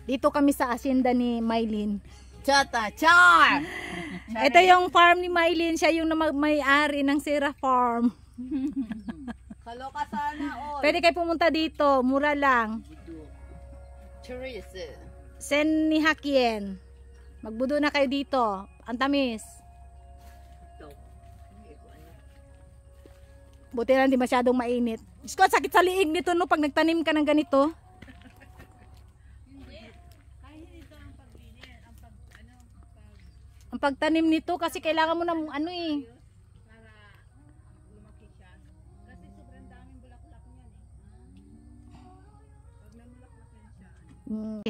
Dito kami sa asyenda ni Mylene. Chata, char! Ito yung farm ni Mylene. Siya yung may-ari ng Sierra Farm. Kaloka sana all. Pwede kayo pumunta dito. Mura lang. Chorizo. Sen ni Hakien. Magbudo na kayo dito. Ang tamis. Buti lang di masyadong mainit. Diyos ko, sakit sa liig nito no pag nagtanim ka ng ganito. Ang pagtanim nito kasi kailangan mo ng ano eh. Kasi sobrang daming bulaklak niyan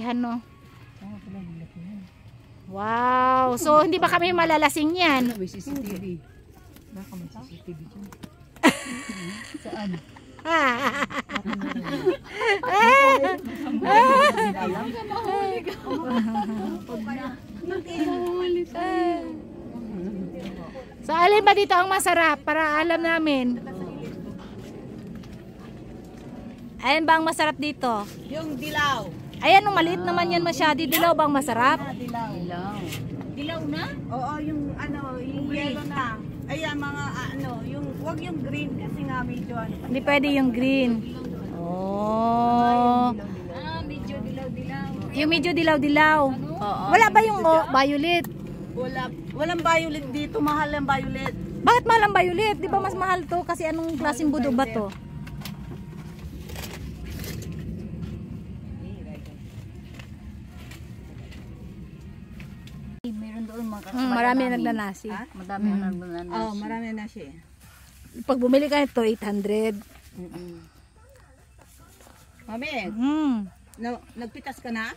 eh. No? Wow! So hindi ba kami malalasing yan? CCTV. Baka may CCTV dyan. Saan? So alin ba dito ang masarap para alam namin? Ayan ba ang masarap dito? Yung dilaw. Ayan, maliit naman yan masyado. Dilaw ba ang masarap? Dilaw. Dilaw na? Oo, yung ano, yung yellow na. Ayan, mga ano, yung wag yung green kasi nga medyo ano. Hindi pwede yung green. Oh. Medyo dilaw-dilaw. Yung medyo dilaw-dilaw. Oo. Wala ba yung violet? Walang violet dito, mahal ang violet. Bakit mahal ang violet? Di ba mas mahal to? Kasi anong klaseng budo ba to? Meron doon Marami na nagnanasi. Madami na nagnanasi. Oo, marami na siya. Pag bumili ka nito, 800. Mami, nagpitas ka na?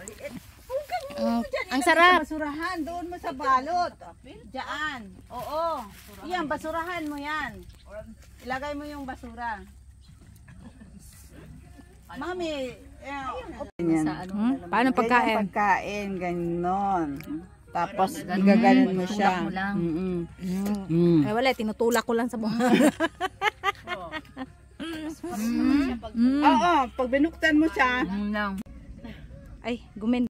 Maliit. Ang sarap. Basurahan, doon mo sa balot. Diyan. Oo. Yan, basurahan mo yan. Ilagay mo yung basura. Mami, Paano pagkain? Pagkain, ganon. Tapos, igaganon mo siya. Ay wala, tinutulak ko lang sa buhay. Oo, pag binuktan mo siya. Ay, gumen.